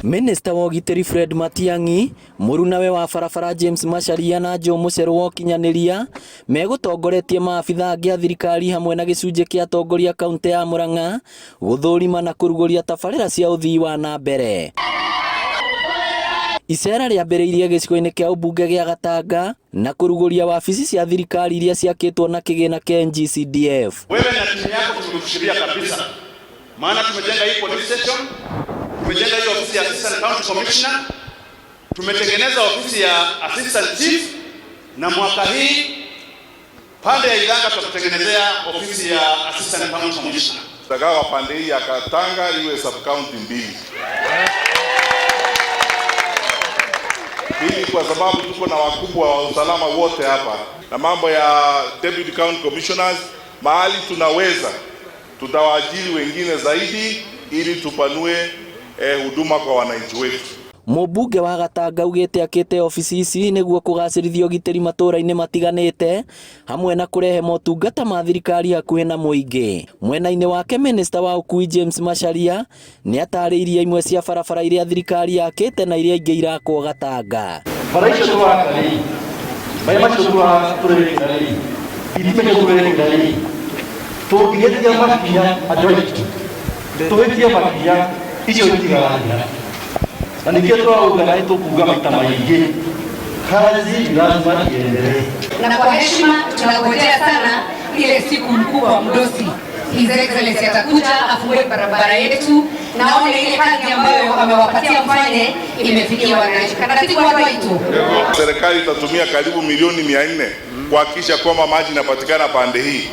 Minister wa Ũgitĩri Fred Matiang'i, mũrunawe wa barabara James Macharia na Joe Mucheru wa ũkinyanĩria megũtongoretie maabitha angĩ a thirikari hamwe na gĩcunjĩ kĩa atongoria kaunti ya Murang'a gũthũrima na kũrugũria tabarĩra cia ũthii wa na mbere. Icera rĩambĩrĩirie gĩcigo-inĩ kĩa ũmbunge gĩa Gatanga na kũrugũria wabici cia thirikari iria ciakĩtwo na kĩgĩna kĩa NG-CDF. Wewe na timu yako tumekushiria kabisa, maana tumejenga hii police station, tumejenga hii ofisi ya assistant county commissioner, tumetengeneza ofisi ya assistant chief, na mwaka hii pande ya Idanga tutakutengenezea ofisi ya assistant county commissioner. Tutagawa pande hii ya Katanga iwe sub county mbili. Hii kwa sababu tuko na wakubwa wa usalama wote hapa, na mambo ya deputy county commissioners, mahali tunaweza tutawaajiri wengine zaidi ili tupanue huduma kwa wananchi wetu. Mũmbunge wa Gatanga augĩte akĩte ofici ici nĩguo kũgacĩrithia ũgitĩri matũũra-inĩ matiganĩte hamwe na kũrehe motungata ma thirikari hakuhĩ na mũingĩ. Mwena-inĩ wake Minister wa ũkui James Macharia nĩ atarĩirie imwe cia barabara iria thirikari yakĩte na iria ingĩ irakwo Gatanga. Bara icio tũraka-rĩ, maĩ macio tũrekĩra-rĩ, ithime tũrekĩra-rĩ, tũngĩgeria makinya andũ aitũ, tũhĩtie makinya icio itigaragĩra. Na niketwa ugana tukuga maita maingi kazi lazima iendelee. Na kwa heshima tunangojea sana ile siku mkubwa mdosi His Excellency atakuja afungue barabara yetu, naone ile kazi ambayo amewapatia mfanye imefikia wananchi. Katibu wa Waitu, serikali itatumia karibu milioni 400 kuhakikisha kwamba maji inapatikana pande hii,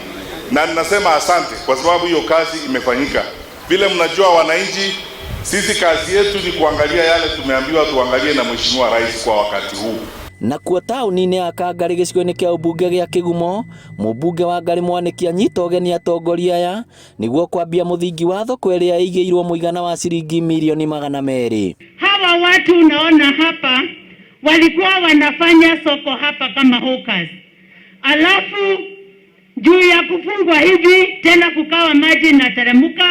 na ninasema asante kwa sababu hiyo kazi imefanyika. Vile mnajua wananchi, sisi kazi yetu ni kuangalia yale tumeambiwa tuangalie na Mheshimiwa Rais kwa wakati huu. Na kuo taũni-inĩ ya Kangarĩ gĩcigo-inĩ kĩa ũmbunge gĩa Kĩgumo, mũmbunge wa Ngarĩ Mwanĩki anyita ũgeni atongoria aya nĩguo kwambia mũthingi wa thoko ĩrĩa ĩigĩirwo mũigana wa ciringi milioni 200. Hawa watu unaona hapa walikuwa wanafanya soko hapa kama hawkers. Alafu juu ya kufungwa hivi tena kukawa maji na teremuka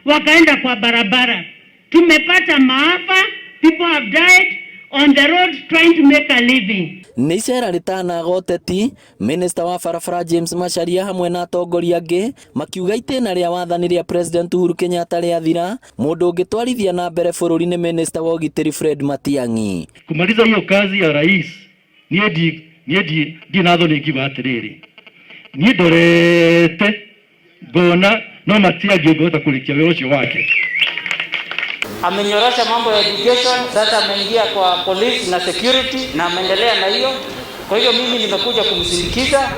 wakaenda kwa barabara. Tumepata maafa, people have died on the road trying to make a living. Nĩ icera rĩtanaga ũteti, Minister wa barabara James Macharia hamwe na atongoria angĩ makiuga itĩna rĩa wathani rĩa President Uhuru Kenyatta rĩathira, mũndũ ũngĩtwarithia na mbere bũrũri nĩ Minister wa Ũgitĩri Fred Matiang'i. Kumaliza hiyo kazi ya rais niĩ ndinatho nĩngiuga atĩrĩrĩ, niĩ ndorete ngona no Matiang'i ũngĩhota kũrĩkia wĩra ũcio wake. Amenyorosha mambo ya education, sasa ameingia kwa police na security na ameendelea na hiyo. Kwa hiyo mimi nimekuja kumsindikiza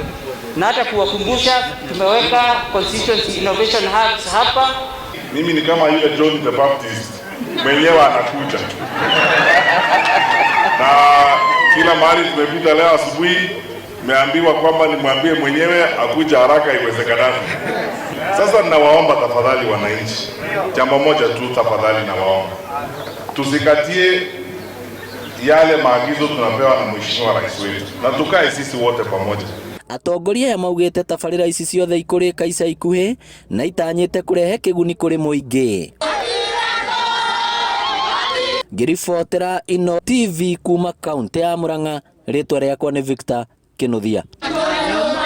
na hata kuwakumbusha tumeweka constituency innovation hubs hapa. Mimi ni kama yule John the Baptist, mwenyewe anakuja. Na kila mahali tumepita leo asubuhi nimeambiwa kwamba nimwambie mwenyewe akuja haraka iwezekanavyo. Sasa ninawaomba tafadhali wananchi, jambo moja tu tafadhali nawaomba, tusikatie yale maagizo tunapewa na Mheshimiwa Rais wetu na tukae sisi wote pamoja. Atongoria ya maugĩte tabarĩra ici ciothe ikũrĩka ica ikuhĩ na itanyĩte kũrehe kĩguni kũrĩ mũingĩ. Ngĩribotera Ino TV kuma kaunti ya Murang'a, rĩtwa rĩakwa nĩ Victor Kinuthia.